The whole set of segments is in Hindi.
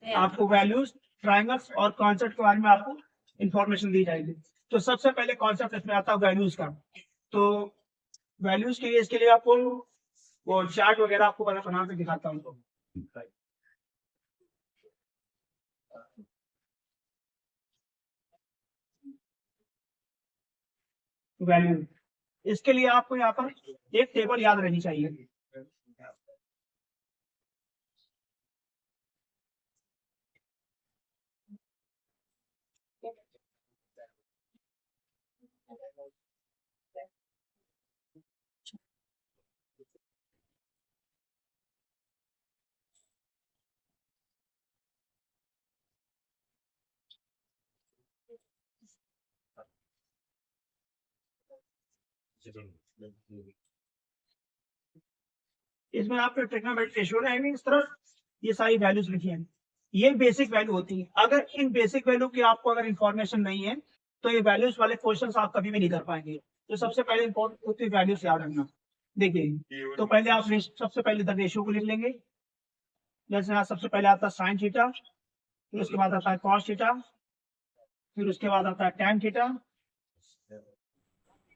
आपको वैल्यूज, ट्रायंगल्स और कॉन्सेप्ट के बारे में आपको इंफॉर्मेशन दी जाएगी। तो सबसे पहले कॉन्सेप्ट इसमें आता है वैल्यूज का। तो वैल्यूज के लिए इसके लिए आपको वो चार्ट वगैरह आपको बना के दिखाता हूँ। वैल्यू, इसके लिए आपको यहाँ पर एक टेबल याद रहनी चाहिए। इसमें आपके ट्रिग्नोमेट्रिक रेशियो रहेंगे इस तरफ, ये सारी वैल्यूज लिखी हैं। ये बेसिक वैल्यू होती है। अगर इन बेसिक वैल्यू की आपको अगर इंफॉर्मेशन नहीं है तो ये वैल्यूज वाले क्वेश्चन आप कभी भी नहीं कर पाएंगे। तो सबसे पहले इंपॉर्टेंट होती है वैल्यूज याद रखना। देखिए, तो पहले आप सबसे पहले द रेशियो को लिख लेंगे। जैसे यहाँ सबसे पहले आता है साइन थीटा, फिर उसके बाद आता है कॉस थीटा, फिर उसके बाद आता है टैन थीटा,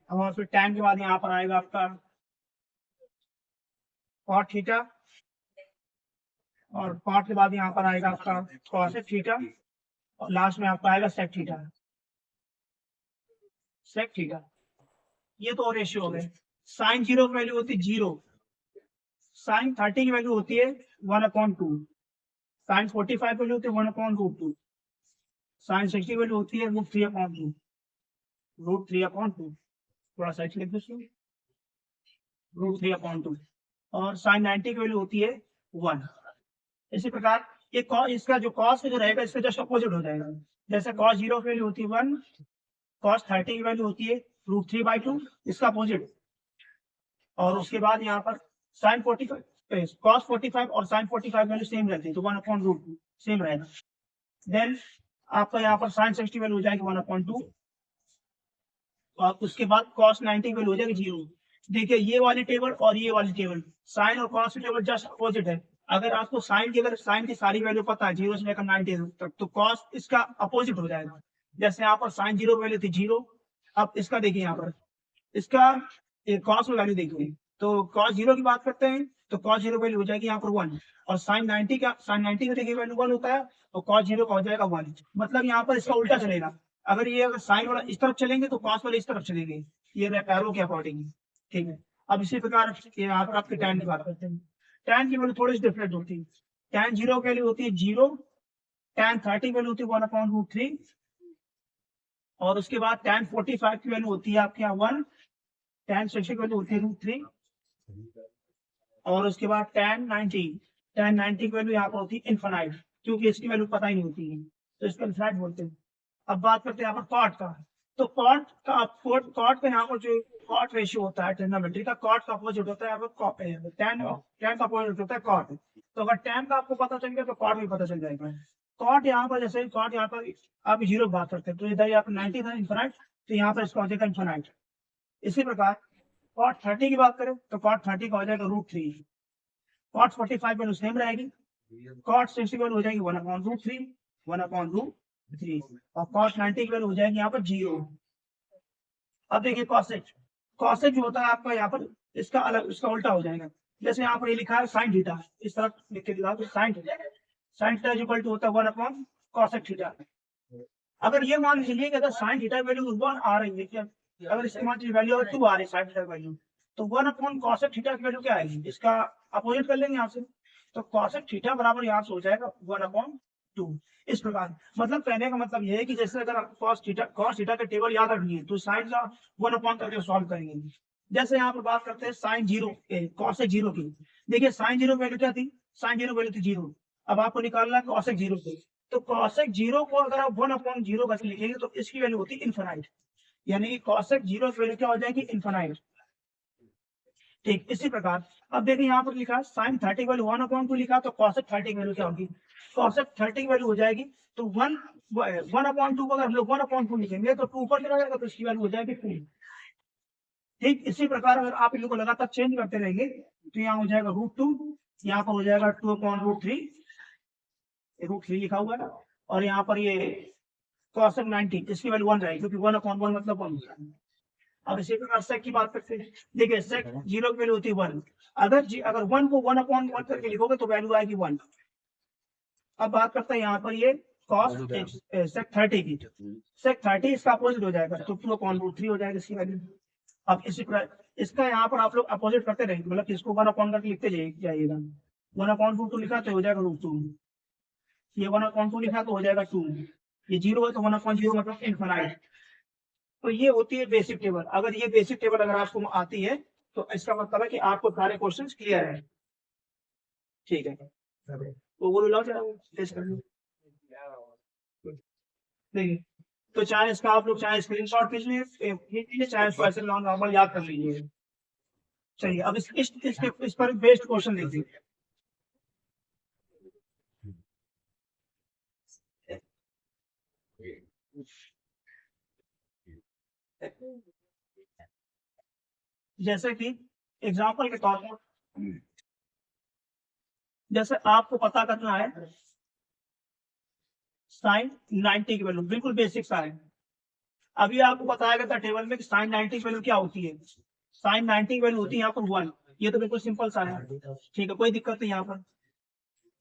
और फिर टैन के बाद यहाँ पर आएगा आपका कॉट थीटा, और कॉट के बाद यहाँ पर आएगा आपका कॉसेक थीटा, और लास्ट में आपका आएगा सेक थीटा। सेक थीटा, ये तो रेशियो हो गए। साइन जीरो की वैल्यू होती है 0, साइन 30 की वैल्यू होती है 1/2, साइन 45 की वैल्यू होती है 1/√2, साइन 60 की वैल्यू होती है √3/2, √3/2, थोड़ा सा लिख दो, √3/2, और साइन 90 की वैल्यू होती है 1। इसी प्रकार ये इसका जो कॉस जो रहेगा इसका जस्ट अपोजिट हो जाएगा। जैसे कॉस 0 की वैल्यू होती है 1, कॉस 30 की वैल्यू होती है √3/2, इसका अपोजिट। और उसके बाद यहाँ पर साइन 45, कॉस 45 और साइन 45 वैल्यू सेम रहती है, तो 1/√2 सेम रहेगा। देन आपका यहाँ पर साइन 60 वैल्यू हो जाएगी 1/2, और उसके बाद कॉस 90 वैल्यू हो जाएगी 0। देखिए, ये वाली टेबल और ये वाली टेबल, साइन और कॉस की टेबल जस्ट अपोजिट है। अगर आपको साइन की सारी वैल्यू पता है 0 से लेकर 90 तक, तो कॉस इसका अपोजिट हो जाएगा। जैसे यहाँ पर साइन 0 वैल्यू थी 0, अब इसका देखिए यहाँ पर इसका कॉस में वैल्यू देखिए, तो कॉस 0 की बात करते हैं तो कॉस 0 वैल्यू हो जाएगी यहाँ पर 1, और साइन 90 का देखिए वैल्यू 1 होता है, और कॉस 0 का हो जाएगा 1। मतलब यहाँ पर इसका उल्टा चलेगा। अगर साइन वाला इस तरफ चलेंगे तो कॉस वाले इस तरफ चलेंगे, ये एरो के अकॉर्डिंग। ठीक है, अब इसी प्रकार यहाँ पर आपके टैन की बात करते हैं। टैन की वैल्यू थोड़ी सी डिफरेंट होती है। टैन 0 की वैल्यू होती है 0, टैन 30 की वैल्यू होती है 1/√3, और उसके बाद टैन 45 की वैल्यू होती है आपके यहाँ 1, टैन 60 की वैल्यू होती है √3, और उसके बाद टैन 90 की वैल्यू यहाँ पर होती है इनफाइनाइट, क्योंकि इसकी वैल्यू पता ही नहीं होती है, तो इसको इनफाइनाइट बोलते हैं। अब बात करते हैं यहाँ पर कॉट का। तो कॉट का यहाँ पर जो कॉट रेशियो होता है ट्रिग्नोमेट्री का, कॉट का अपोजिट होता है टैन का अपोजिट होता है कॉट। तो अगर टैन का आपको पता चल गया तो कॉट भी पता चल जाएगा। कॉट यहाँ पर, जैसे कॉट यहाँ पर आप 0 बात करते हैं, तो इधर यहाँ पर 90 था इनफाइनाइट, तो यहाँ पर इसका हो जाएगा इनफाइनाइट। इसी प्रकार कॉट 30 की बात करें तो कॉट 30 का हो जाएगा √3, कॉट 45 वैल्यू सेम रहेगी, कॉट 60 वैल्यू हो जाएगी 1/√3, 1/√3, और कॉट 90 की वैल्यू हो जाएगी यहाँ पर 0। अब देखिए कॉसेक, कॉसेक जो होता है आपका यहाँ पर इसका अलग, इसका उल्टा हो जाएगा। जैसे यहाँ पर ये लिखा है साइन थीटा, इस तरफ लिख के दिखा, sine theta, sine theta equal to होता है 1/cosec थीटा। अगर ये मान लीजिए कि अगर साइन थीटा वैल्यू 1 आ रही है, क्या अगर इसकी मान लीजिए वैल्यू अगर 2 आ रही है साइन थीटा वैल्यू, तो 1/cosec थीटा की वैल्यू क्या आएगी, इसका अपोजिट कर लेंगे यहाँ से, तो cosec थीटा बराबर यहाँ से हो जाएगा 1/2। इस प्रकार मतलब कहने का मतलब ये है कि जैसे अगर आप cos थीटा के टेबल याद रखनी है तो साइन का 1 करके सॉल्व करेंगे। जैसे यहाँ पर बात करते हैं साइन 0 cosec 0 की। देखिए साइन 0 वैल्यू क्या थी, साइन 0 वैल्यू थी 0। अब आपको निकालना है cosec 0 से, तो cosec 0 को अगर आप 1/0 करके लिखेंगे तो इसकी वैल्यू होती है इनफाइनाइट, यानी कि cosec 0 की वैल्यू क्या हो जाएगी, इनफाइनाइट। ठीक इसी प्रकार अब देखिए यहाँ पर लिखा है साइन 30 वैल्यू 1/2 लिखा, तो cosec 30 वैल्यू क्या होगी, cosec 30 वैल्यू हो जाएगी, तो 1/2 को अगर हम लोग 1/2 लिखेंगे तो 2 ऊपर चला जाएगा, तो इसकी वैल्यू हो जाएगी 2। ठीक इसी प्रकार अगर आप इन लोगों को लगातार चेंज करते रहेंगे तो यहाँ हो जाएगा √2, यहाँ पर हो जाएगा 2/√3, √3 लिखा हुआ है, और यहाँ पर ये cos 90 इसकी वैल्यू 1 रहेगी, क्योंकि 1/1 मतलब 1। अब इसी प्रकार सेक की बात करते हैं। देखिए सेक 0 की वैल्यू होती है 1। अगर 1 को 1/1 करके लिखोगे तो वैल्यू आएगी 1। अब बात करते हैं यहाँ पर ये cos सेक 30 की। सेक 30 इसका अपोजिट हो जाएगा, तो 2/√3 हो जाएगा इसकी वैल्यू। अब इसी प्रकार इसका यहाँ पर आप लोग अपोजिट करते रहेंगे, मतलब इसको 1/1 करके लिखते जाइएगा। 1/√2 लिखा तो हो जाएगा √2, ये 1/2 लिखा तो हो जाएगा 2, ये 0 है तो 1/0 मतलब इनफाइनाइट। तो ये होती है बेसिक टेबल। अगर ये बेसिक टेबल अगर आपको आती है तो इसका मतलब है कि आपको सारे क्वेश्चंस क्लियर है। ठीक है, तो वो लाओ जरा टेस्ट कर लो। देखिए, तो चाहे इसका आप लोग चाहे स्क्रीनशॉट खींच लीजिए, चाहे इसको ऐसे नॉर्मल याद कर लीजिए। चलिए अब इस पर बेस्ड क्वेश्चन देख लीजिए। जैसे कि एग्जांपल के तौर पर, जैसे आपको पता करना है साइन 90 की वैल्यू, बिल्कुल बेसिक सा है। अभी आपको बताया गया था टेबल में कि साइन 90 की वैल्यू क्या होती है। साइन 90 की वैल्यू होती है यहाँ पर 1। ये तो बिल्कुल सिंपल सा है, ठीक है, कोई दिक्कत नहीं। यहाँ पर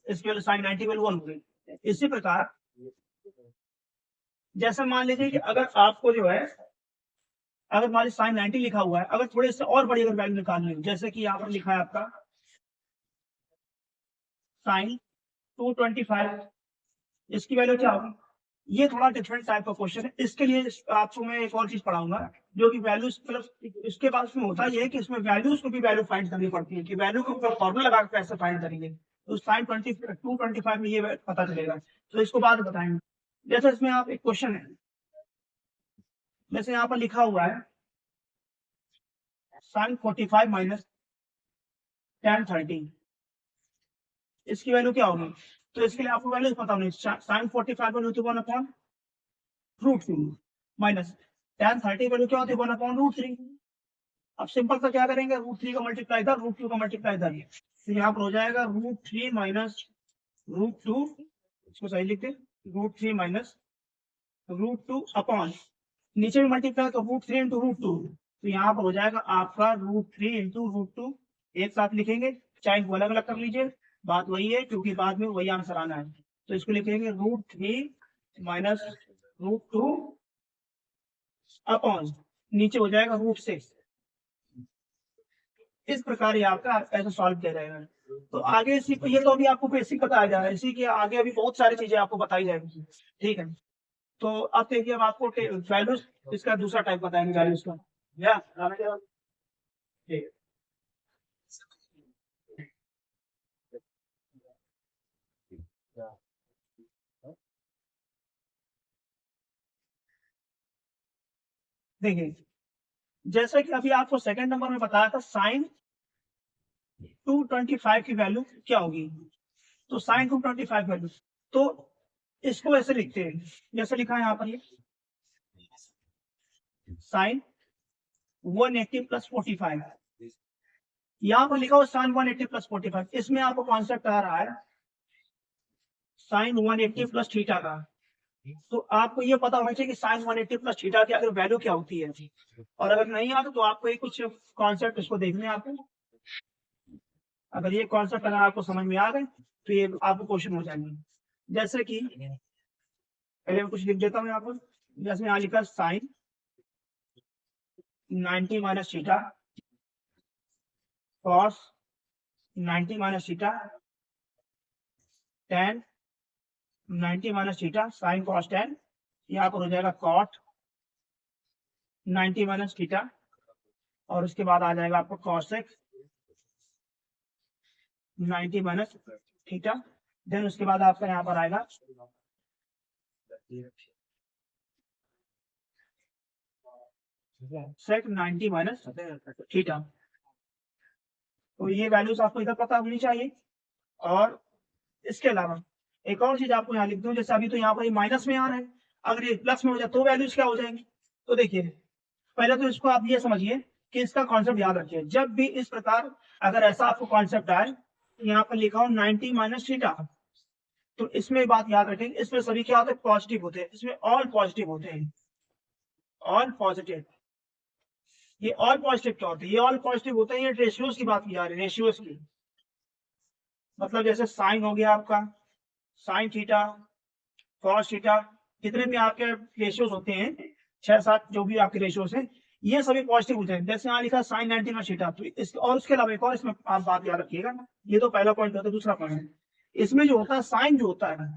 इसकी वैल्यू साइन 90 की वैल्यू 1 हो गई। इसी प्रकार जैसे मान लीजिए कि अगर आपको जो है, अगर मान लीजिए साइन 90 लिखा हुआ है, अगर थोड़े से और बड़ी अगर वैल्यू निकालनी हो, जैसे कि यहाँ पर लिखा है आपका साइन 225, इसकी वैल्यू क्या होगी। ये थोड़ा डिफरेंट टाइप का क्वेश्चन है। इसके लिए आपको मैं एक और चीज पढ़ाऊंगा, जो कि वैल्यूज मतलब इसके बाद में होता है कि इसमें वैल्यूज को भी वैल्यू फाइंड करनी पड़ती है, कि वैल्यू को ऊपर फॉर्मूला लगा के कैसे फाइंड करेंगे। तो साइन 225 में ये पता चलेगा, तो इसको बाद में बताएंगे। जैसे इसमें आप एक क्वेश्चन है, जैसे यहाँ पर लिखा हुआ है साइन 45 माइनस tan 30, इसकी वैल्यू क्या होगी। तो इसके लिए आपको वैल्यू पता होनी, साइन 45 वैल्यू होती है 1/√2 माइनस tan 30 वैल्यू क्या होती है 1/√3। अब सिंपल सा क्या करेंगे, √3 का मल्टीप्लाई इधर, √2 का मल्टीप्लाई इधर, तो यहाँ पर हो जाएगा √3 माइनस √2, इसको सही लिखते, √3 माइनस √2 अपॉन, नीचे भी मल्टीप्लाई तो √3 इंटू √2, तो यहाँ पर हो जाएगा आपका √3 इंटू √2। एक साथ लिखेंगे, चाहे इनको अलग अलग कर लीजिए, बात वही है, क्योंकि बाद में वही आंसर आना है। तो इसको लिखेंगे √3 माइनस √2 अपॉन, नीचे हो जाएगा √6। इस प्रकार ये आपका ऐसा सॉल्व किया जाएगा। तो आगे इसी ये तो अभी आपको बेसिक बताया जा रहा है, इसी के आगे अभी बहुत सारी चीजें आपको बताई जाएगी। ठीक है, तो अब देखिए अब आपको वैल्यूज इसका दूसरा टाइप बताएंगे वैल्यूज का। ठीक है, देखिए जैसे कि अभी आपको सेकंड नंबर में बताया था साइन 225 की वैल्यू क्या होगी। तो साइन 225 वैल्यू, तो इसको ऐसे लिखते हैं, जैसे लिखा है यहाँ पर ये साइन 180 प्लस 45, यहाँ पर लिखा हुआ साइन 180 प्लस 45। इसमें आपको कॉन्सेप्ट आ रहा है साइन 180 प्लस थीटा का। तो आपको ये पता होना चाहिए कि साइन 180 प्लस थीटा की अगर वैल्यू क्या होती है, और अगर नहीं आता तो आपको ये कुछ कॉन्सेप्ट इसको देखने हैं आपको। अगर ये कॉन्सेप्ट अगर आपको समझ में आ गए तो ये आपको क्वेश्चन हो जाएंगे। जैसे कि पहले मैं कुछ लिख देता हूँ यहाँ पर, जैसे यहाँ लिखा sine 90 minus theta cos 90 minus theta tan 90 minus theta sine cos tan, यहाँ पर हो जाएगा कॉट 90 माइनस थीटा, और उसके बाद आ जाएगा आपको कॉसेक 90 माइनस थीटा। देन उसके बाद आपका यहाँ पर आएगा सेक 90 माइनस थीटा। तो ये वैल्यूज आपको इधर पता होनी चाहिए। और इसके अलावा एक और चीज आपको यहाँ लिख दूं, जैसे अभी तो यहाँ पर ये माइनस में आ रहा है, अगर ये प्लस में हो जाए तो वैल्यूज क्या हो जाएंगी। तो देखिए पहले तो इसको आप ये समझिए कि इसका कॉन्सेप्ट याद रखिए, जब भी इस प्रकार अगर ऐसा आपको कॉन्सेप्ट आए, यहाँ पर लिखा हो 90 माइनस थीटा, तो इसमें बात याद रखें, इसमें सभी क्या होते हैं, पॉजिटिव होते हैं, इसमें ऑल पॉजिटिव होते हैं, ऑल पॉजिटिव। ये ऑल पॉजिटिव क्या होते हैं, ये ऑल पॉजिटिव होते हैं, ये रेशियोज की बात की जा रही है, रेशियोज की। मतलब जैसे साइन हो गया आपका, साइन थीटा, कॉस थीटा, जितने भी आपके रेशियोज होते हैं 6-7 जो भी आपके रेशियोज हैं, ये सभी पॉजिटिव होते हैं। जैसे यहाँ लिखा साइन 90 थीटा, तो इस और उसके अलावा एक और इसमें आप बात याद रखिएगा, ये तो पहला पॉइंट होता है। दूसरा पॉइंट, इसमें जो होता है साइन, जो होता है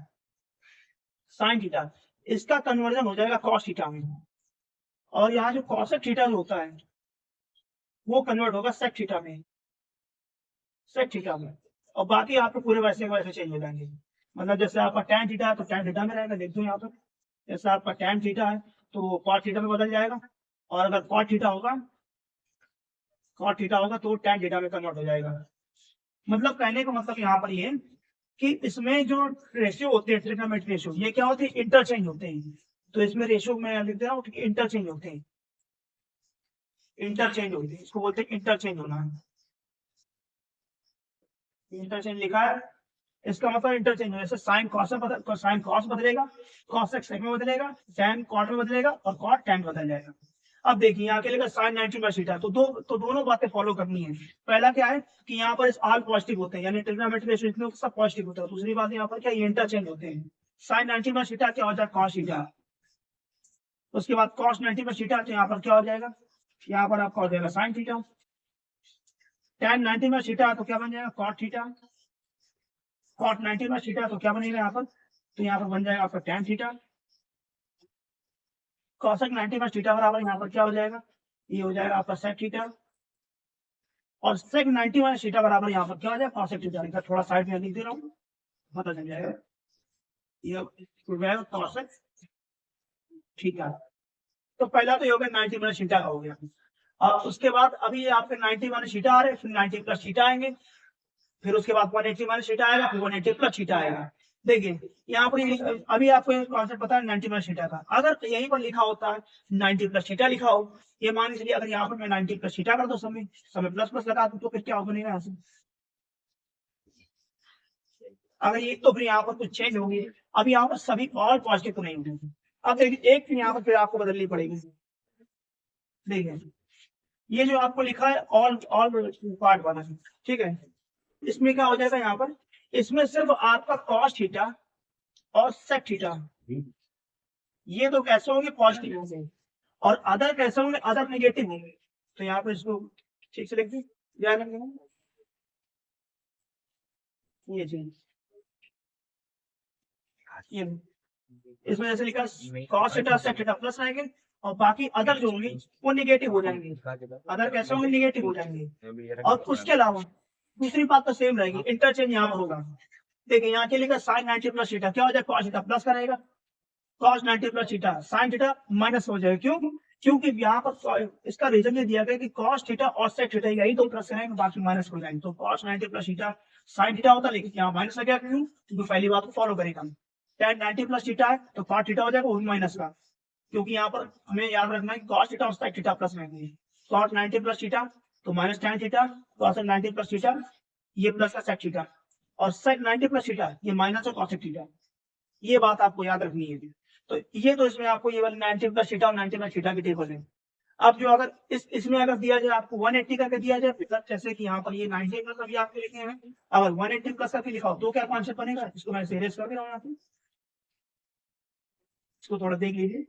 साइन थीटा, इसका कन्वर्जन हो जाएगा कॉस थीटा में, और यहाँ जो कॉसेक थीटा जो होता है वो कन्वर्ट होगा सेक थीटा में, सेक थीटा में। और बाकी आपके पूरे वैसे के वैसे चेंज हो जाएंगे। मतलब जैसे आपका टैन थीटा है तो टैन थीटा में रहेगा, देख दो यहाँ पर। जैसे आपका टैन थीटा है तो कॉट थीटा में बदल जाएगा, और अगर कॉट थीटा होगा, कॉट थीटा होगा तो टैन थीटा में कन्वर्ट हो जाएगा। मतलब कहने का मतलब यहाँ पर ये है कि इसमें जो रेशियो होते हैं, ट्रिग्नोमेट्री रेशियो, ये क्या होते हैं, इंटरचेंज होते हैं। तो इसमें रेशियो में लिख दे रहा हूँ, इंटरचेंज होते हैं, इंटरचेंज होते हैं, इसको बोलते हैं इंटरचेंज होना। इंटरचेंज लिखा है, इसका मतलब इंटरचेंज है। जैसे साइन कॉस में साइन कॉस बदलेगा, कॉस सेक में बदलेगा, टैन कॉट में बदलेगा, और कॉट टैन बदल जाएगा। अब देखिए यहाँ के लिए साइन 90/θ, तो दोनों बातें फॉलो करनी है। पहला क्या है कि यहाँ पर ऑल पॉजिटिव होते हैं, यानी ट्रिग्नोमेट्री रेशियो इसमें सब पॉजिटिव होता है। दूसरी बात यहाँ पर क्या, ये इंटरचेंज होते हैं। साइन 90/θ क्या हो जाएगा, कॉस थीटा। उसके बाद कॉस 90/θ, तो यहाँ पर क्या हो जाएगा, यहाँ पर आपका हो जाएगा साइन थीटा। टैन 90/θ तो क्या बन जाएगा, कॉट थीटा। कॉट 90/θ तो क्या बनेगा यहाँ पर, तो यहाँ पर बन जाएगा आपका टैन थीटा। कॉसेक 90/θ बराबर यहाँ पर क्या हो जाएगा, ये हो जाएगा आपका सेक थीटा। और सेक 90/θ बराबर यहाँ पर क्या हो जाएगा, कॉसेक थीटा। इनका थोड़ा साइड में लिख दे रहा हूँ, पता चल जाएगा। ये हो जाएगा कॉसेक थीटा। तो पहला तो ये हो गया 90/θ का हो गया। अब उसके बाद अभी आपके 90/θ आ रहे हैं, फिर 90+θ आएंगे, फिर उसके बाद 180/θ आएगा, फिर 180+θ आएगा। देखिए यहाँ पर अभी आपको कॉन्सेप्ट पता है 90/θ का। अगर यहीं पर लिखा होता है 90+θ लिखा हो, ये मान लीजिए अगर यहाँ पर मैं 90+θ कर दो, समय प्लस प्लस लगा दूं, तो फिर क्या बनेगा यहाँ से, अगर ये, तो फिर यहाँ पर कुछ चेंज होंगे। अब यहाँ पर सभी ऑल पॉजिटिव तो नहीं होंगे। अब देखिए एक यहाँ पर फिर आपको बदलनी पड़ेगी। देखिए ये जो आपको लिखा है ऑल ऑल पार्ट वाला, ठीक है, इसमें क्या हो जाएगा यहाँ पर, इसमें सिर्फ आपका कॉस थीटा और सेक थीटा, ये तो कैसे होंगे, पॉजिटिव होंगे, और अदर कैसे होंगे, अदर नेगेटिव होंगे। तो यहाँ पर इसको ठीक से लिख दी, ध्यान रखना ये चीज, ये इसमें जैसे लिखा cos theta sec theta plus आएंगे, और बाकी अदर जो होंगे वो निगेटिव हो जाएंगे। अदर कैसे होंगे, निगेटिव हो जाएंगे। और उसके अलावा दूसरी बात तो सेम रहेगी, इंटरचेंज यहाँ पर होगा। देखिए यहाँ के लिखा साइन 90+θ, क्या हो जाएगा, कॉस थीटा प्लस करेगा, कॉस 90+θ, साइन थीटा माइनस हो जाएगा। क्यों, क्योंकि यहाँ पर इसका रीजन ये दिया गया कि कॉस थीटा और सेक थीटा यही दो प्लस रहेंगे, बाकी माइनस हो जाएंगे। तो कॉस 90+θ साइन थीटा होता, लेकिन यहाँ माइनस आ गया, क्यों, क्योंकि पहली बात को फॉलो करेगा। टैन 90+θ है तो कॉट थीटा हो जाएगा वो भी माइनस का, क्योंकि यहाँ पर हमें याद रखना है कि कॉस थीटा और सेक थीटा प्लस रहेंगे। कॉट 90+θ तो माइनस टैन थीटा, कॉस 90+θ ये प्लस का सेक थीटा, और सेक 90+θ ये माइनस का कॉसेक थीटा। ये बात आपको याद रखनी है। तो ये तो इसमें आपको ये वाली 90+θ और 90+θ की टेबल है। अब जो अगर इसमें अगर दिया जाए आपको 180 करके दिया जाए, मतलब जैसे कि यहाँ पर ये 90 प्लस अभी आपके लिखे हैं, अगर 180 प्लस करके लिखा हो तो क्या कॉन्सेप्ट बनेगा, इसको मैं सीरियस कर दे रहा हूँ यहाँ पे, इसको थोड़ा देख लीजिए।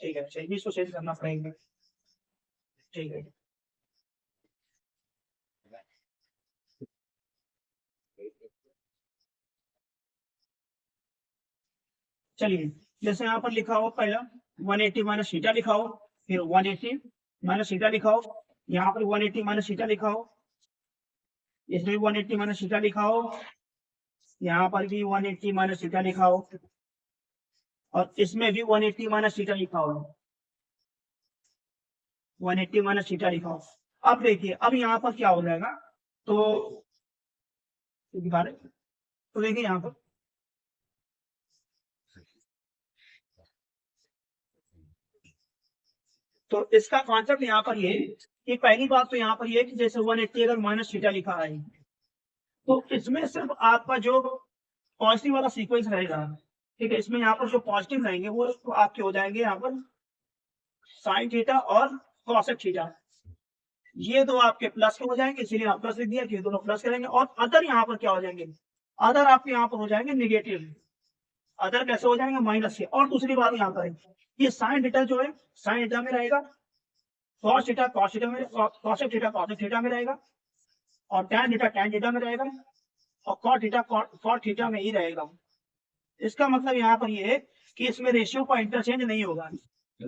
ठीक है, चलिए इसको चेंज करना पड़ेगा, ठीक है। चलिए जैसे यहाँ पर लिखा हो पहला 180 - θ लिखा हो, फिर 180 - θ लिखा हो, यहाँ पर 180 - θ लिखा हो, इसमें भी 180 - θ लिखा हो, यहाँ पर भी 180 - θ लिखा हो, और इसमें भी 180 - θ लिखा हो, 180 - θ लिखा हो। अब देखिए अब यहाँ पर क्या हो जाएगा, तो दिखा रहे, तो देखिए यहाँ पर तो इसका कॉन्सेप्ट यहाँ पर ये ये पहली बात तो यहाँ पर ये कि जैसे 180 अगर माइनस थीटा लिखा है तो इसमें सिर्फ आपका जो पॉजिटिव वाला सीक्वेंस रहेगा, ठीक है, इसमें यहाँ पर जो पॉजिटिव रहेंगे वो तो आपके हो जाएंगे यहाँ पर साइन थीटा और कॉसेक थीटा, ये दो आपके प्लस के हो जाएंगे, इसीलिए आप प्लस लिख दिया कि दोनों प्लस करेंगे। और अदर यहाँ पर क्या हो जाएंगे, अदर आपके यहाँ पर हो जाएंगे निगेटिव, अदर कैसे हो जाएंगे माइनस के। और दूसरी बात यहाँ पर ये साइन थीटा जो है साइन थीटा में रहेगा, कॉस थीटा कॉस थीटा में, कॉसेक थीटा कॉसेक थीटा में रहेगा, और टैन थीटा में रहेगा, और कॉट थीटा कॉट थीटा में ही रहेगा। इसका मतलब यहाँ पर ये है कि इसमें रेशियो का इंटरचेंज नहीं होगा,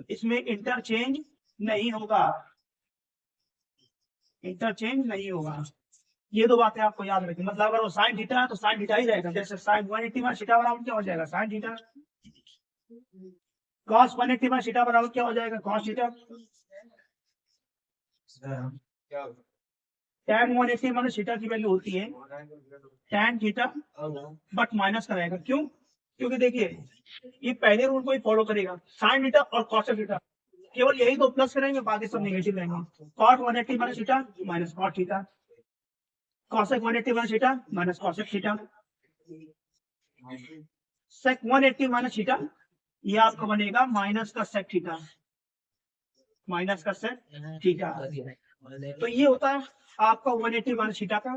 इसमें इंटरचेंज नहीं होगा, इंटरचेंज नहीं होगा। ये दो बातें आपको याद रखनी, मतलब अगर वो साइन थीटा है तो साइन थीटा ही रहेगा, जैसे साइन 180 माइनस थीटा बराबर क्या हो जाएगा sine theta, cos 180 minus theta बराबर क्या हो जाएगा cos theta, tan 180 minus theta की वैल्यू होती है टैन थीटा बट माइनस कराएगा, क्यों, क्योंकि देखिए ये पहले रूल को ही फॉलो करेगा, साइन थीटा और कॉसेक थीटा केवल यही दो प्लस करेंगे, बाकी सब नेगेटिव रहेंगे। Cot 180 minus theta minus cot theta, cosec 180 minus theta minus cosec theta, sec 180 minus theta ये आपका बनेगा माइनस का सेक थीटा, माइनस का सेक थीटा। तो ये होता है आपका 180 माइनस थीटा का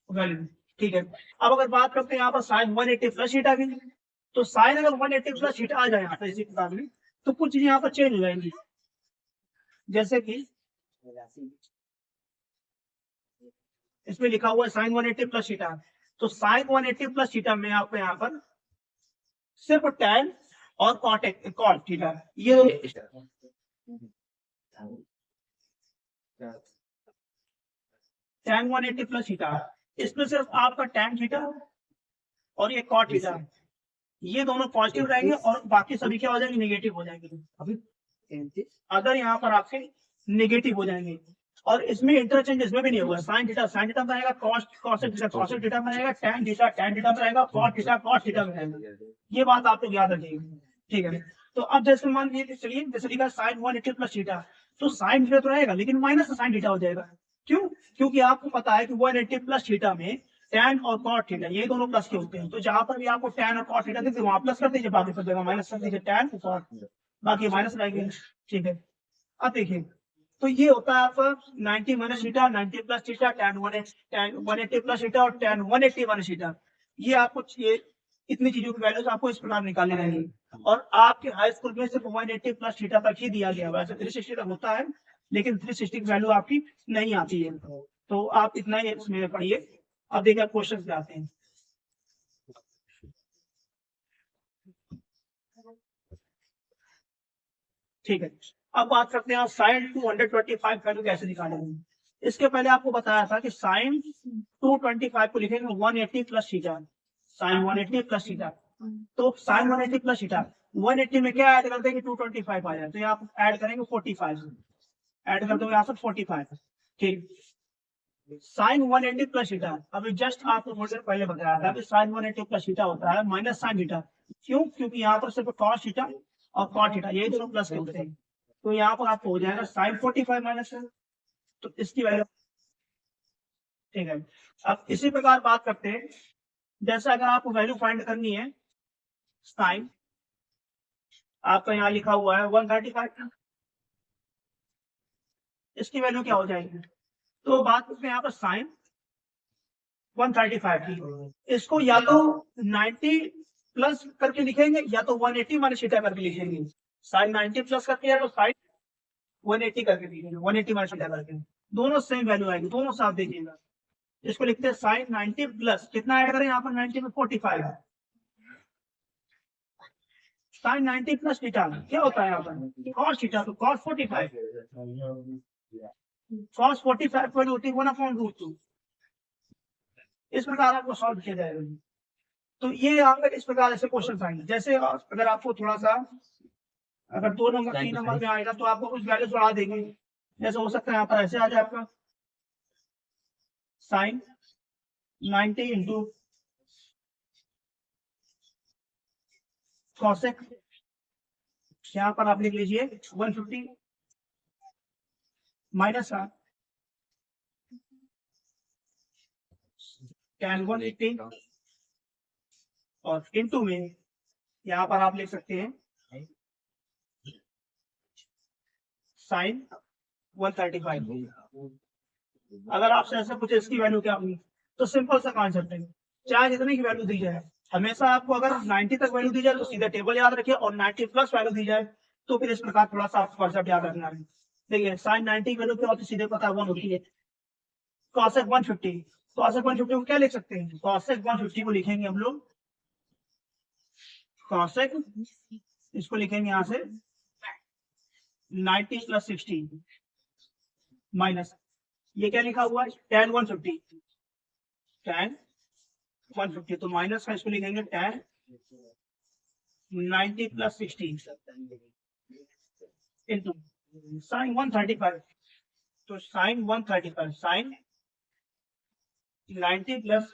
वैल्यू, ठीक है। अब अगर बात करते हैं यहाँ पर साइन 180 प्लस थीटा की, तो साइन अगर 180 प्लस थीटा आ जाए यहाँ पर इसी किताब में, तो कुछ चीजें यहाँ पर चेंज हो जाएंगी, जैसे कि इसमें लिखा हुआ है साइन 180 प्लस थीटा, तो साइन 180 प्लस थीटा में आपको यहाँ पर सिर्फ टैन और कॉट थीटा ये टैन 180 प्लस थीटा, इसमें सिर्फ आपका टैन थीटा और ये कॉट थीटा ये दोनों पॉजिटिव रहेंगे और बाकी सभी क्या हो जाएंगे नेगेटिव हो जाएंगे, अभी अगर यहाँ पर आपके नेगेटिव हो जाएंगे। और इसमें इंटरचेंज इसमें भी नहीं होगा, साइन थीटा में रहेगा, कॉसेक थीटा में रहेगा, टैन थीटा में रहेगा, कॉट थीटा में रहेगा। ये बात आप लोग याद रखिएगा, ठीक है। तो अब जैसे मान लीजिए चलिए जैसे लिखा साइन 180 प्लस थीटा, तो साइन थीटा तो रहेगा लेकिन माइनस का साइन थीटा हो जाएगा, क्यों, क्योंकि आपको पता है कि 180 प्लस थीटा में टैन और कॉट थीटा ये दोनों प्लस के होते हैं, तो जहां पर भी आपको टैन और कॉट थीटा दिखे वहां प्लस कर दीजिए, बाकी सब जगह माइनस कर दीजिए, टैन और कॉट बाकी माइनस रहेंगे, ठीक है। अब देखिए तो ये होता है आपका 90 minus theta 90 plus theta tan 180 plus theta और टैन 180 माइनस थीटा, ये आपको ये इतनी चीजों की वैल्यूज आपको इस प्रकार निकालनी रहेंगी। और आपके हाई स्कूल में सिर्फ 180 प्लस थीटा तक ही दिया गया, वैसे 360 तक होता है लेकिन 360 की वैल्यू आपकी नहीं आती है, तो आप इतना ही इसमें पढ़िए। अब देखिए क्वेश्चन पे आते हैं, ठीक है। अब बात करते हैं साइन 225 वैल्यू कैसे निकालेंगे। इसके पहले आपको बताया था कि साइन 225 को लिखेंगे 180 plus theta, sine 180 plus theta, तो साइन 180 प्लस थीटा 180 में क्या ऐड कर देंगे 225 आ जाए, तो यहाँ ऐड करेंगे 45, ऐड कर दो यहाँ पर 45, ठीक। साइन 180 प्लस थीटा अभी जस्ट आपको थोड़ी देर पहले बताया था कि साइन 180 प्लस थीटा होता है माइनस साइन थीटा, क्यों, क्योंकि यहाँ पर सिर्फ कॉस थीटा और कॉट थीटा यही दोनों प्लस के होते हैं, तो यहाँ पर आपको हो जाएगा साइन 45 माइनस, तो इसकी वैल्यू, ठीक है। अब इसी प्रकार बात करते हैं, जैसे अगर आपको वैल्यू फाइंड करनी है साइन, आपका यहाँ लिखा हुआ है 135, इसकी वैल्यू क्या हो जाएगी, तो बात करते हैं यहाँ पर साइन 135 की, इसको या तो 90 प्लस करके लिखेंगे या तो 180 माइनस थीटा करके लिखेंगे, साइन 90 प्लस करके या तो साइन 180 करके लिखेंगे, 180 माइनस थीटा करके, दोनों सेम वैल्यू आएगी, दोनों साथ देखिएगा। इसको लिखते हैं साइन 90 प्लस कितना ऐड करें यहाँ पर 90 में 45, साइन 90 प्लस थीटा क्या होता है यहाँ पर कॉस थीटा, तो कॉस 45, कॉस 45 वैल्यू होती है 1/√2, इस प्रकार आपको सॉल्व किया जाएगा। तो ये यहाँ पर इस प्रकार ऐसे क्वेश्चन आएंगे, जैसे अगर आपको थोड़ा सा अगर 2 नंबर 3 नंबर में आएगा तो आपको कुछ वैल्यूज बढ़ा देंगे, जैसे हो सकता है यहाँ पर ऐसे आ जाए आपका साइन 90 इंटू कॉसेक, यहाँ पर आप लिख लीजिए 150 माइनस का tan 150 और इनटू में यहाँ पर आप लिख सकते हैं sin 135। अगर आपसे ऐसे पूछे इसकी वैल्यू क्या होगी तो सिंपल सा कॉन्सेप्ट है, चाहे जितने की वैल्यू दी जाए हमेशा आपको अगर 90 तक वैल्यू दी जाए तो सीधा टेबल याद रखिए, और 90 प्लस वैल्यू दी जाए तो फिर इस प्रकार थोड़ा सा कॉन्सेप्ट याद रखना है। देखिए sin 90 वैल्यू क्या होती है, सीधे पता 1 होती है। cosec 150, cosec 150 को क्या लिख सकते हैं, cosec 150 को लिखेंगे हम लोग cosec, इसको लिखेंगे यहाँ से 90 प्लस 60 माइनस ये क्या लिखा हुआ है tan 150, tan 150 तो माइनस का इसको लिखेंगे tan 90 प्लस 60 इंटू sin 135, तो sin 135 sin 90 प्लस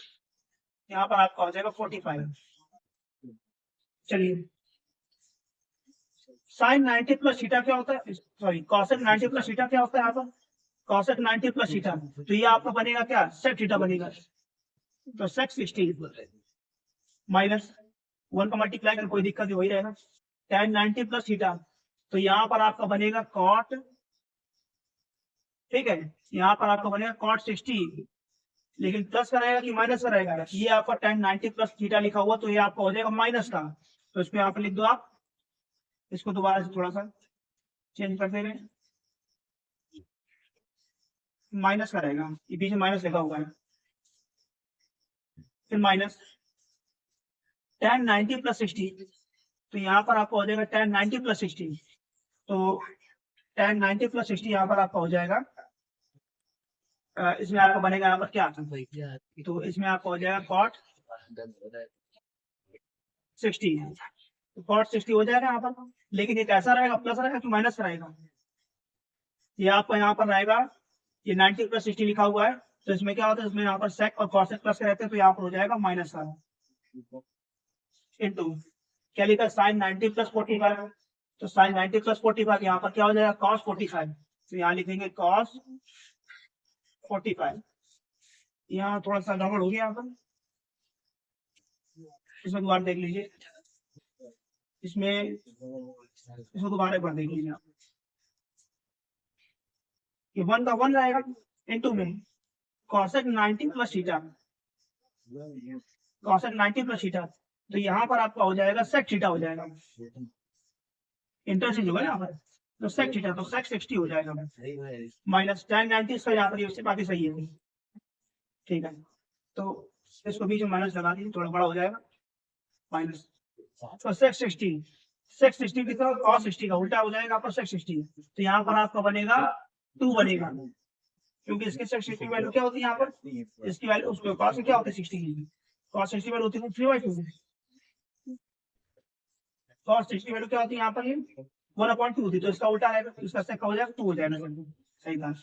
यहाँ पर आपका हो जाएगा 45। चलिए sin 90 प्लस थीटा क्या होता है, सॉरी cosec 90 प्लस थीटा क्या होता है यहाँ पर, cosec 90 प्लस थीटा, तो ये आपका बनेगा क्या sec थीटा बनेगा, तो sec 60 माइनस 1 का मल्टीप्लाई कर कोई दिक्कत नहीं, वही रहेगा tan 90 प्लस थीटा, तो यहाँ पर आपका बनेगा cot, ठीक है, यहाँ पर आपका बनेगा cot 60, लेकिन प्लस का रहेगा कि माइनस का रहेगा, ये आपका tan 90 प्लस थीटा लिखा हुआ तो ये आपका हो जाएगा माइनस का, तो इसको यहाँ पर लिख दो आप, इसको दोबारा से थोड़ा सा चेंज कर दे रहे हैं, माइनस का रहेगा, ये बीच में माइनस लिखा हुआ है, फिर माइनस tan 90 प्लस 60, तो यहाँ पर आपका हो जाएगा tan 90 प्लस 60, तो tan 90 प्लस 60 यहाँ पर आपका हो जाएगा, इसमें आपको बनेगा यहाँ पर क्या, तो इसमें आपको हो जाएगा cot 60, तो cot 60 हो जाएगा यहाँ पर, लेकिन ये कैसा रहेगा, प्लस रहेगा कि माइनस रहेगा, ये आपका यहाँ पर रहेगा, ये 90 प्लस 60 लिखा हुआ है, तो इसमें क्या होता है, इसमें यहाँ पर sec और cosec प्लस रहते हैं, तो यहाँ पर हो जाएगा माइनस का इंटू क्या लिखा sin 90 प्लस 45, तो sin 90 प्लस 45 यहाँ पर क्या हो जाएगा cos 45, तो यहाँ लिखेंगे cos 45, यहाँ थोड़ा सा गड़बड़ हो गया यहाँ पर, इसमें दोबारा देख लीजिए, इसमें दोबारा एक बार देख लीजिए आप, ये 1 का 1 रहेगा इंटू में cosec 90 plus theta, cosec 90 plus theta, तो यहाँ पर आपका हो जाएगा sec थीटा हो जाएगा, इंटरचेंज होगा यहाँ पर, तो sec थीटा तो sec 60 हो जाएगा माइनस tan 90, इसका यहाँ पर ये बाकी सही है, ठीक है, तो इसको बीच में माइनस लगा दीजिए, थोड़ा बड़ा हो जाएगा माइनस, तो sec 60 की तरफ cos 60 का उल्टा हो जाएगा आपका sec 60, तो यहाँ पर आपका बनेगा 2 बनेगा, क्योंकि इसकी sec 60 वैल्यू क्या होती है यहाँ पर, इसकी वैल्यू उसके cos क्या होती है 60 की, cos 60 वैल्यू होती है 3/2, cos 60 वैल्यू क्या होती है यहाँ पर, 1/2 थी, तो इसका उल्टा आएगा, तो इसका sec हो जाएगा 2 हो जाएगा, सही था,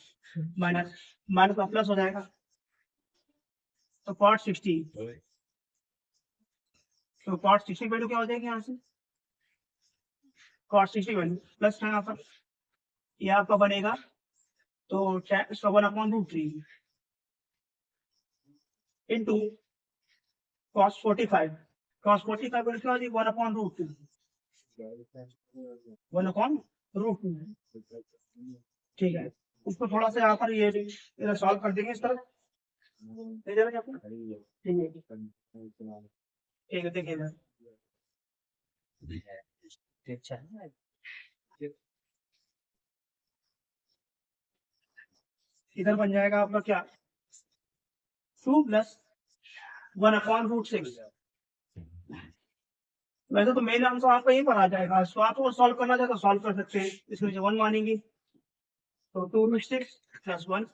माइनस माइनस का प्लस हो जाएगा, तो cot 60, तो cot 60 वैल्यू क्या हो जाएगी यहाँ से, cot 60 वैल्यू प्लस है यहाँ पर, ये आपका बनेगा, तो इसका 1/√3 इंटू cos 45, cos 45 वैल्यू क्या हो जाएगी 1/√2, 1/√2, ठीक है, उसको थोड़ा सा यहाँ पर ये इधर सॉल्व कर देंगे इस तरफ, ठीक है देखिए इधर बन जाएगा आपका क्या 2 प्लस 1/√6, वैसे तो मेन आंसर आपका यही पर आ जाएगा, तो आपको सॉल्व करना चाहे तो सॉल्व कर सकते हैं, इसमें से 1 मानेंगे तो 2√6 प्लस 1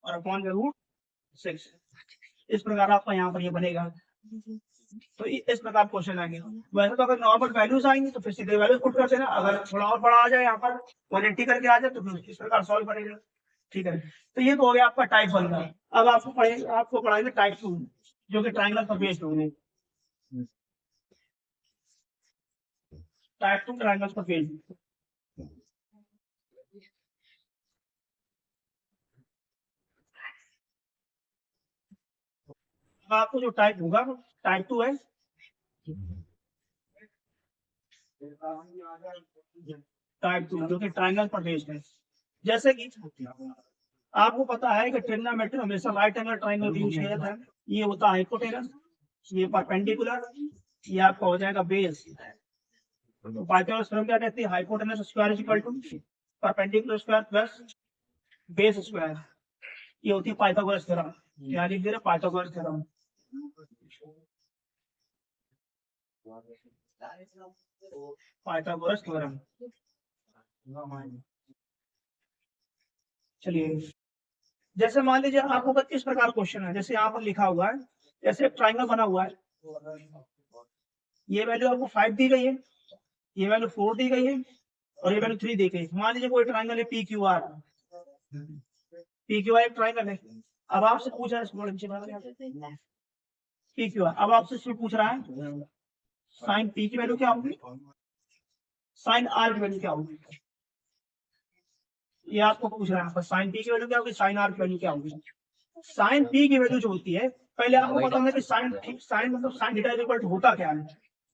और /√6, इस प्रकार आपका यहाँ पर ये बनेगा, तो इस प्रकार क्वेश्चन आएंगे, वैसे तो अगर नॉर्मल वैल्यूज आएंगी तो फिर सीधे वैल्यूज पुट कर देना, अगर थोड़ा और बड़ा आ जाए यहाँ पर 180 करके आ जाए तो फिर इस प्रकार सॉल्व करेंगे, ठीक है, तो ये तो हो गया आपका टाइप 1 का, अब आपको पढ़ाएंगे टाइप 2 जो कि ट्रायंगल पर बेस्ड होंगे, टाइप 2 ट्रायंगल्स पर बेस्ड, आपको जो टाइप होगा टाइप 2 है, टाइप 2 जो कि ट्रायंगल पर बेस्ड है। जैसे कि आपको पता है कि ट्रिग्नोमेट्री हमेशा राइट एंगल ट्रायंगल यूज किया जाता है। ये होता है हाइपोटेनस, ये परपेंडिकुलर, ये आपका हो जाएगा बेस। तो पाइथागोरस थ्योरम क्या कहती है? Hypotenuse square is equal to perpendicular square plus base square. ये होती है पाइथागोरस थ्योरम। क्या लिख दे रहे? Pythagoras theorem. Pythagoras theorem. चलिए, जैसे मान लीजिए आपको अगर इस प्रकार क्वेश्चन है, जैसे यहाँ पर लिखा हुआ है, जैसे एक ट्रायंगल बना हुआ है, ये वैल्यू आपको 5 दी गई है, ये वैल्यू 4 दी गई है और ये वैल्यू 3 दी गई। मान लीजिए कोई ट्रायंगल है P Q R, P Q R एक ट्रायंगल है। अब आपसे पूछ रहा है पी क्यू आर, अब आपसे इसमें पूछ रहा है साइन पी की वैल्यू क्या होगी, साइन आर की वैल्यू क्या होगी। ये आपको पूछ रहा है साइन पी की वैल्यू क्या होगी, साइन आर की वैल्यू क्या होगी। साइन पी की वैल्यू जो होती है, पहले आपको पता है कि साइन साइन मतलब साइन थीटा इक्वल टू होता क्या है।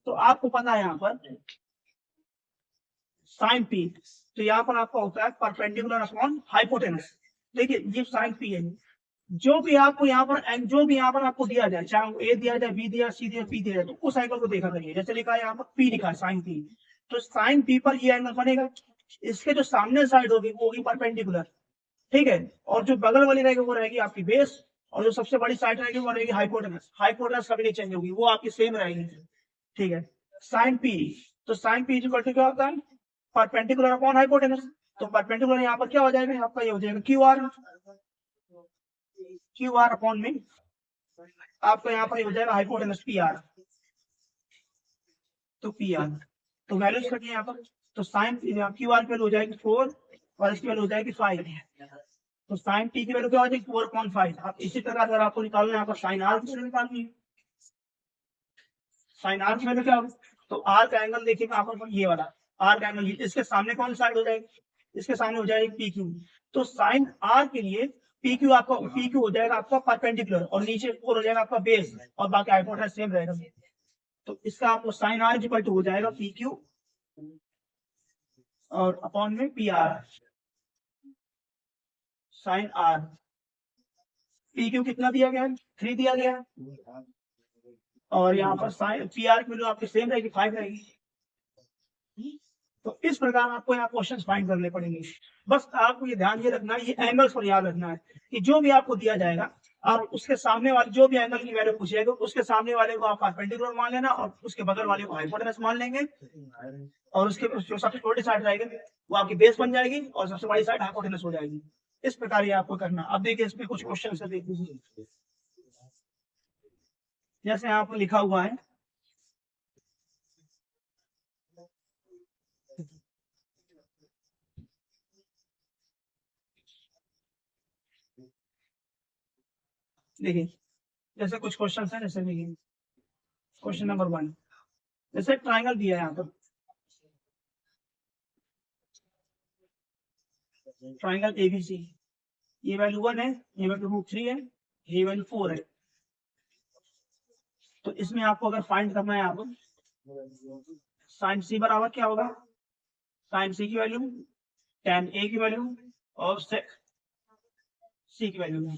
तो आपको पता है यहाँ पर साइन पी, तो यहाँ पर आपका होता है परपेंडिकुलर अपॉन हाइपोटेनस। देखिए ये साइन पी है, जो भी आपको यहाँ पर जो भी यहाँ पर आपको दिया जाए, चाहे ए दिया जाए, बी दिया, सी दिया, पी दिया जाए, तो उस एंगल को देखा करिए। जैसे लिखा है यहाँ पर पी लिखा है साइन पी, तो साइन पी पर ये एंगल बनेगा। इसके जो सामने साइड होगी वो होगी परपेंडिकुलर, ठीक है, और जो बगल वाली रहेगी वो रहेगी आपकी बेस, और जो सबसे बड़ी साइड रहेगी वो रहेगी हाइपोटेनस। हाइपोटेनस कभी नहीं चेंज होगी, वो आपकी सेम रहेगी, ठीक है। साइन पी, तो साइन पी इक्वल टू क्या होता है, परपेंडिकुलर अपॉन हाइपोटेनस। तो परपेंडिकुलर यहाँ पर क्या हो जाएगा, आपका ये हो जाएगा Q R, Q R upon में आपका यहाँ पर हो जाएगा हाइपोटेनस पी आर, तो पी आर, तो वैल्यूज कटिए यहाँ पर। तो साइन क्यू आर की वैल्यू हो जाएगी 4 और इसकी वैल्यू हो जाएगी 5। तो साइन टी की वैल्यू क्या हो जाएगी 4.5। अब इसी प्रकार अगर आपको निकालना है यहाँ पर साइन आर की वैल्यू निकालनी है, साइन आर की वैल्यू क्या होगी, तो आर का एंगल देखिए यहाँ पर ये वाला आर का एंगल, इसके सामने कौन साइड हो जाएगी, इसके सामने हो जाएगी पी क्यू। तो साइन आर के लिए पी क्यू आपका पी क्यू हो जाएगा आपका परपेंडिकुलर और नीचे 4 हो जाएगा आपका बेस और बाकी हाइपोटेनस सेम रहेगा। तो इसका आपको साइन आर इक्वल टू हो जाएगा पी क्यू और अपॉन में P R, sine R. P Q कितना दिया गया है, 3 दिया गया है, और यहाँ पर साइन पी आर की वैल्यू आपकी सेम रहेगी 5 रहेगी। तो इस प्रकार आपको यहाँ क्वेश्चन फाइंड करने पड़ेंगे। बस आपको ये ध्यान ये रखना है, ये एंगल्स पर याद रखना है कि जो भी आपको दिया जाएगा आप उसके सामने वाले जो भी एंगल की वैल्यू पूछेगा उसके सामने वाले को आप परपेंडिकुलर मान लेना और उसके बगल वाले को हाइपोटेनस मान लेंगे, और उसके जो सबसे छोटी साइड रहेगी वो आपकी बेस बन जाएगी और सबसे बड़ी साइड हाइपोटेनस हो जाएगी। इस प्रकार ये आपको करना। अब देखिए इसमें कुछ क्वेश्चन से देख लीजिए, जैसे यहाँ पर लिखा हुआ है देखिए, जैसे कुछ क्वेश्चन है, जैसे देखिए क्वेश्चन नंबर 1, जैसे ट्राइंगल दिया है यहाँ पर, ट्राइंगल एबीसी, ये वैल्यू 1 है, ये वैल्यू 3 है, ये वैल्यू 4 है। तो इसमें आपको अगर फाइंड करना है, आपको साइन सी बराबर क्या होगा, साइन सी की वैल्यू, tan ए की वैल्यू और सेक सी की वैल्यू,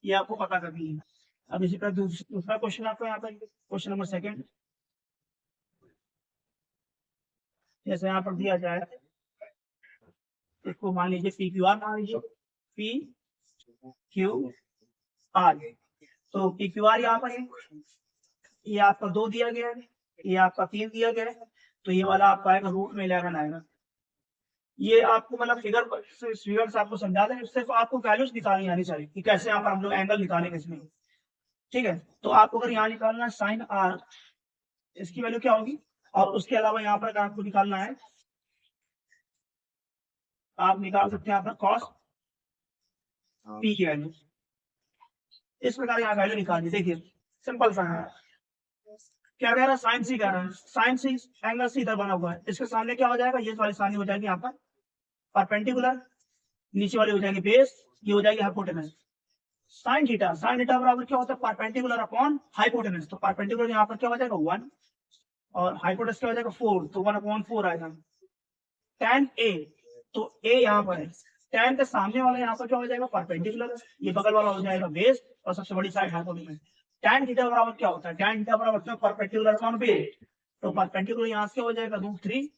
ये आपको पता करनी है। अब इसी तरह दूसरा क्वेश्चन आपको यहाँ पर क्वेश्चन नंबर 2, जैसे यहाँ पर दिया जाए, इसको मान लीजिए पी क्यू आर मान लीजिए, पी क्यू आर। तो पी क्यू आर यहाँ पर है, ये आपका 2 दिया गया है, ये आपका 3 दिया गया है, तो ये वाला आपका आएगा √11 आएगा। ये आपको मतलब फिगर से आपको समझा दें, सिर्फ आपको वैल्यूज निकालनी आनी चाहिए कि कैसे यहाँ पर हम लोग एंगल निकालेंगे इसमें, ठीक है। तो आपको अगर यहाँ निकालना है साइन आर, इसकी वैल्यू क्या होगी, और उसके अलावा यहाँ पर आपको निकालना है, आप निकाल सकते हैं यहाँ पर कॉस पी की वैल्यू। इस प्रकार यहाँ वैल्यू निकालिए। देखिए सिंपल सा है, क्या कह रहा है, साइन सी कह रहा है, साइन सी एंगल सी इधर बना हुआ है, इसके सामने क्या हो जाएगा, ये वाली सामने हो जाएगी यहाँ पर परपेंडिकुलर, नीचे वाली हो जाएगी बेस, ये हो जाएगी हाइपोटेनस। साइन थीटा बराबर क्या होता है, परपेंडिकुलर अपॉन हाइपोटेनस। तो परपेंडिकुलर यहाँ पर क्या हो जाएगा 1 और हाइपोटेनस क्या हो जाएगा 4, तो 1/4 आएगा। tan a, तो a यहाँ पर है, tan के सामने वाला यहाँ पर क्या हो जाएगा, परपेंडिकुलर, ये बगल वाला हो जाएगा बेस और सबसे बड़ी साइड हाइपोटेनस। tan थीटा बराबर क्या होता है, tan थीटा बराबर परपेंडिकुलर अपॉन बेस, तो परपेंडिकुलर यहाँ से हो जाएगा √3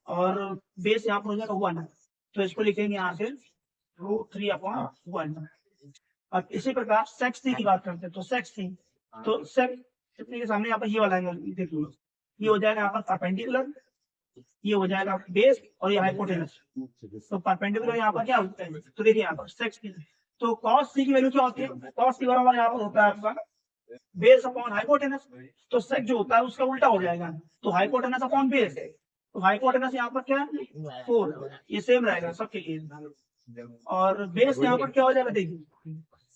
और बेस यहाँ पर हो जाएगा 1, तो इसको लिखेंगे यहाँ से √3/1। अब इसी प्रकार सेक्स थी की बात करते हैं, तो सेक्स थी, तो सेक्स के सामने यहाँ पर ये वाला एंगल देख लो, ये हो जाएगा यहाँ पर परपेंडिकुलर, ये हो जाएगा बेस और ये हाइपोटेनस। तो परपेंडिकुलर यहाँ पर क्या होता है, तो देखिए यहाँ पर सेक्स थी, तो cos थी की वैल्यू क्या होती है, cos थी बराबर यहाँ पर होता है आपका बेस अपॉन हाइपोटेनस। तो सेक जो होता है उसका उल्टा हो जाएगा, तो हाइपोटेनस अपॉन बेस, तो हाइपोटेनस यहाँ पर क्या है 4, ये सेम रहेगा सबके लिए, और बेस यहाँ पर क्या हो जाएगा देखिए,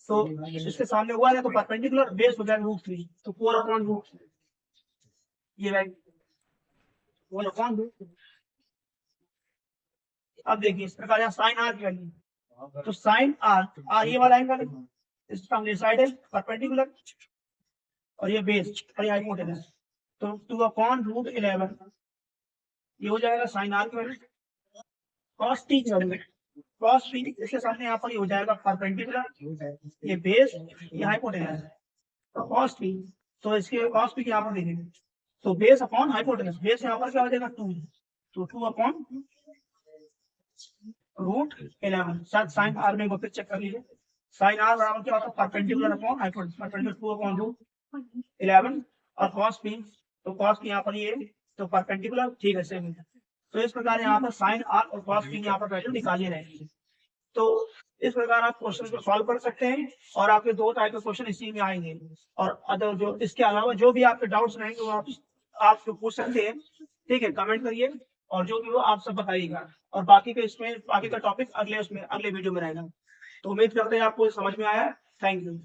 तो इसके सामने 1 है तो परपेंडिकुलर बेस हो जाएगा √3, तो 4/√3 ये रहेगा 4/√3। अब देखिए इस प्रकार यहाँ साइन आर की वैल्यू, तो साइन आर ये वाला एंगल है, इसके सामने साइड है परपेंडिकुलर और ये बेस और ये हाइपोटेनस, तो 2/√11 ये हो जाएगा साइन आर की वैल्यू। cos t की वैल्यू, cos t इसके सामने यहाँ पर ये हो जाएगा परपेंडिकुलर, ये बेस ये हाइपोटेनस, तो cos t, तो इसके cos t यहाँ पर देखेंगे, तो बेस अपॉन हाइपोटेनस, बेस यहाँ पर क्या हो जाएगा 2, तो 2/√11। शायद साइन आर में फिर चेक कर लीजिए, साइन आर बराबर क्या होता है परपेंडिकुलर अपॉन हाइपोटेनस, परपेंडिकुलर 2/√11 और cos p, तो cos p यहाँ पर ये तो परपेंडिकुलर ठीक है सेम है। तो इस प्रकार यहाँ पर साइन आर और cos p यहाँ पर वैल्यू निकाली रहेगी। तो इस प्रकार आप क्वेश्चन को सॉल्व कर सकते हैं और आपके 2 टाइप के क्वेश्चन इसी में आएंगे, और अदर जो इसके अलावा जो भी आपके डाउट्स रहेंगे वो आप पूछ सकते हैं, ठीक है, कमेंट करिए और जो भी हो आप सब बताइएगा, और बाकी के इसमें बाकी का टॉपिक अगले वीडियो में रहेगा। तो उम्मीद करते हैं आपको समझ में आया। Thank you.